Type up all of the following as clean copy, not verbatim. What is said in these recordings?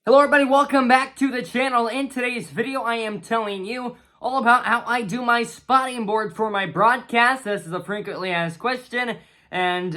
Hello everybody, welcome back to the channel. In today's video, I am telling you all about how I do my spotting board for my broadcast. This is a frequently asked question, and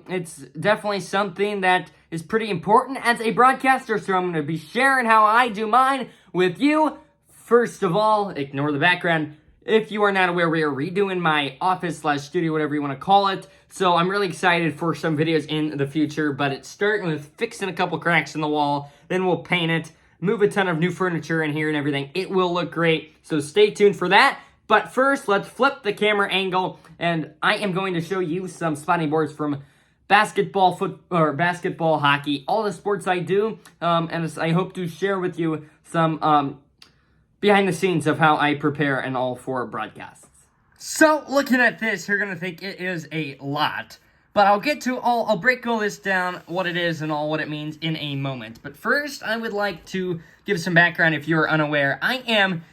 it's definitely something that is pretty important as a broadcaster, so I'm going to be sharing how I do mine with you. First of all, ignore the background. If you are not aware, we are redoing my office/studio, whatever you want to call it. So I'm really excited for some videos in the future, but it's starting with fixing a couple cracks in the wall. Then we'll paint it, move a ton of new furniture in here and everything. It will look great, so stay tuned for that. But first, let's flip the camera angle, and I am going to show you some spotting boards from basketball, basketball, hockey, all the sports I do, and I hope to share with you some behind the scenes of how I prepare and all for broadcasts. So, looking at this, you're gonna think it is a lot, but I'll break all this down, what it is and all what it means in a moment. But first, I would like to give some background if you're unaware. I am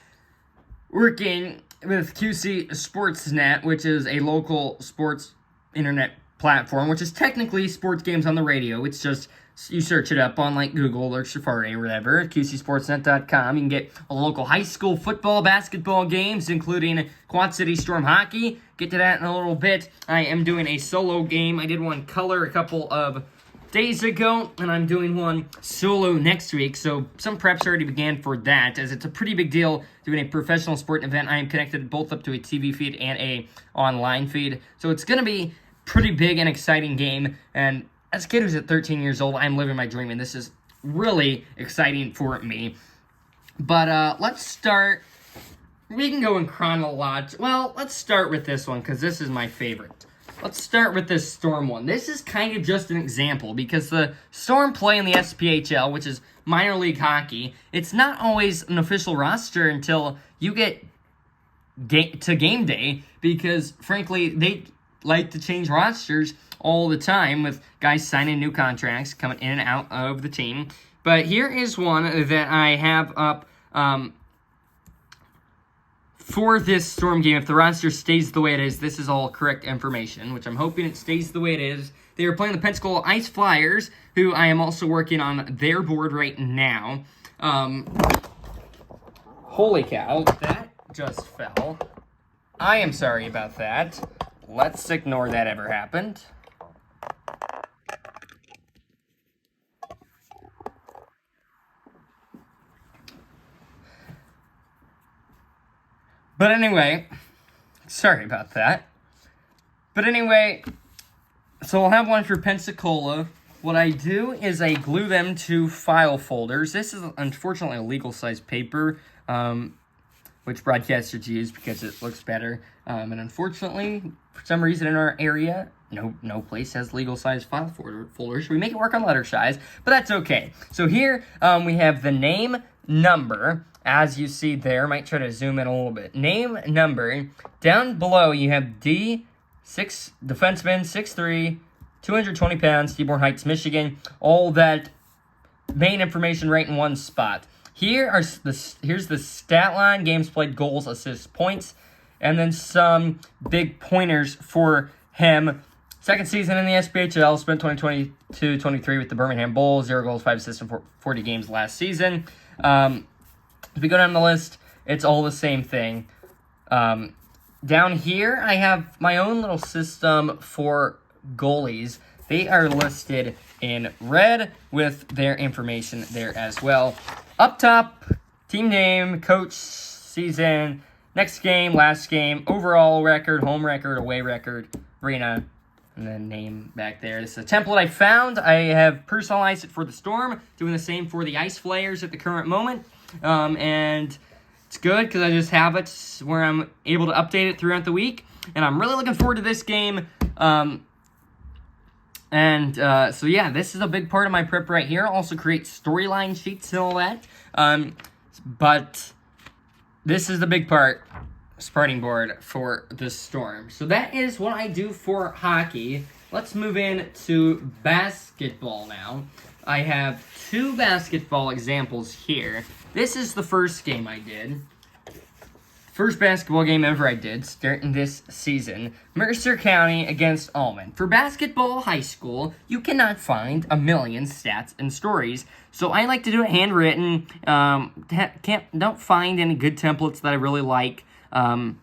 working with QC Sportsnet, which is a local sports internet platform, which is technically sports games on the radio. It's just, you search it up on like Google or Safari or whatever, QCSportsnet.com. You can get local high school football, basketball games, including Quad City Storm hockey. Get to that in a little bit. I am doing a solo game. I did one color a couple of days ago, and I'm doing one solo next week. So some preps already began for that, as it's a pretty big deal doing a professional sport event. I am connected both up to a TV feed and a online feed. So it's going to be pretty big and exciting game, and as a kid who's at 13 years old, I'm living my dream, and this is really exciting for me. But let's start. We can go in chronology. Well, let's start with this one, because this is my favorite. Let's start with this Storm one. This is kind of just an example, because the Storm play in the SPHL, which is minor league hockey. It's not always an official roster until you get to game day, because, frankly, they like to change rosters all the time with guys signing new contracts, coming in and out of the team. But here is one that I have up for this Storm game. If the roster stays the way it is, this is all correct information, which I'm hoping it stays the way it is. They are playing the Pensacola Ice Flyers, who I am also working on their board right now. Holy cow, that just fell. I am sorry about that. Let's ignore that ever happened. But anyway, sorry about that. But anyway, so I'll have one for Pensacola. What I do is I glue them to file folders. This is unfortunately a legal size paper, which broadcasters use because it looks better. And unfortunately, for some reason in our area, no place has legal size file folders. We make it work on letter size, but that's okay. So here we have the name, number, as you see there. Might try to zoom in a little bit. Name, number. Down below you have D, defenseman, 6'3", 220 pounds, Dearborn Heights, Michigan. All that main information right in one spot. Here's the stat line: games played, goals, assists, points, and then some big pointers for him. Second season in the SPHL, spent 2022-23 with the Birmingham Bulls, 0 goals, 5 assists in 40 games last season. If we go down the list, it's all the same thing. Down here, I have my own little system for goalies. They are listed in red with their information there as well. Up top, team name, coach, season, next game, last game, overall record, home record, away record, arena, and then name back there. This is a template I found. I have personalized it for the Storm, doing the same for the Ice Flyers at the current moment. And it's good because I just have it where I'm able to update it throughout the week. And I'm really looking forward to this game. So yeah, this is a big part of my prep right here. I'll also create storyline sheets and all that. But this is the big part, spotting board for the Storm. So that is what I do for hockey. Let's move in to basketball now. I have 2 basketball examples here. This is the first game I did. First basketball game ever I did, starting this season, Mercer County against Almond. For basketball high school, you cannot find a million stats and stories, so I like to do it handwritten. Don't find any good templates that I really like, and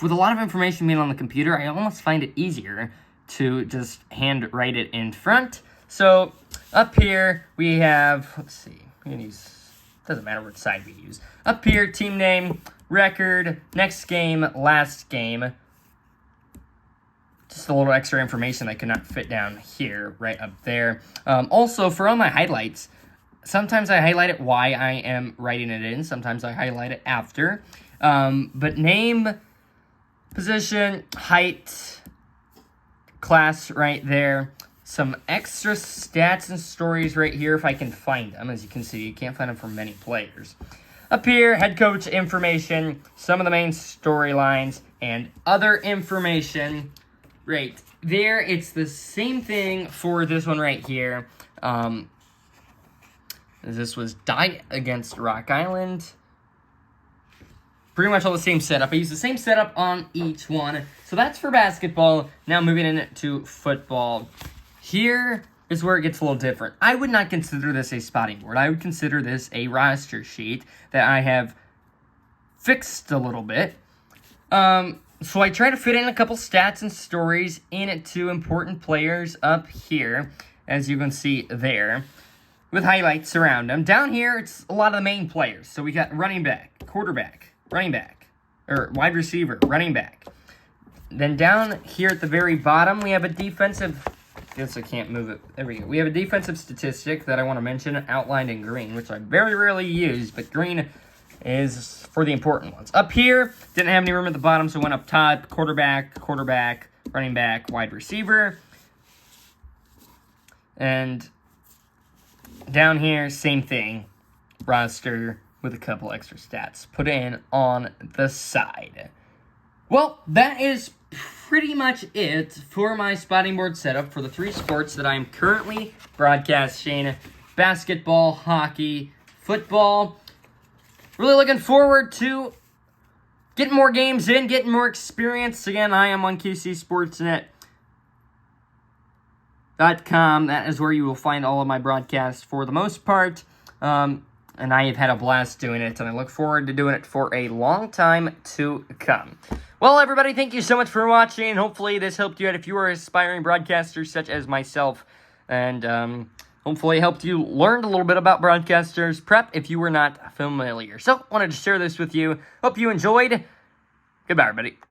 with a lot of information being on the computer, I almost find it easier to just handwrite it in front. So up here we have, let's see, we're gonna use. Doesn't matter which side we use. Up here, team name, record, next game, last game. Just a little extra information that could not fit down here, right up there. Also, for all my highlights, sometimes I highlight it while I am writing it in. Sometimes I highlight it after. But name, position, height, class right there. Some extra stats and stories right here if I can find them. As you can see, you can't find them for many players. Up here, head coach information, some of the main storylines, and other information. Right there, it's the same thing for this one right here. This was Dye against Rock Island. Pretty much all the same setup. I use the same setup on each one. So that's for basketball. Now moving into football. Here is where it gets a little different. I would not consider this a spotting board. I would consider this a roster sheet that I have fixed a little bit. So I try to fit in a couple stats and stories into important players up here, as you can see there, with highlights around them. Down here, it's a lot of the main players. So we got running back, quarterback, running back, or wide receiver, running back. Then down here at the very bottom, we have a defensive... Guess I can't move it. There we go. We have a defensive statistic that I want to mention outlined in green, which I very rarely use, but green is for the important ones. Up here, didn't have any room at the bottom, so went up top, quarterback, running back, wide receiver. And down here, same thing. Roster with a couple extra stats put in on the side. Well, that is pretty much it for my spotting board setup for the three sports that I'm currently broadcasting: basketball, hockey, football. Really looking forward to getting more games in, getting more experience. Again, I am on QCSportsnet.com. That is where you will find all of my broadcasts for the most part. And I have had a blast doing it, and I look forward to doing it for a long time to come. Well, everybody, thank you so much for watching. Hopefully this helped you out if you are aspiring broadcasters such as myself. And hopefully helped you learn a little bit about broadcasters prep if you were not familiar. So, wanted to share this with you. Hope you enjoyed. Goodbye, everybody.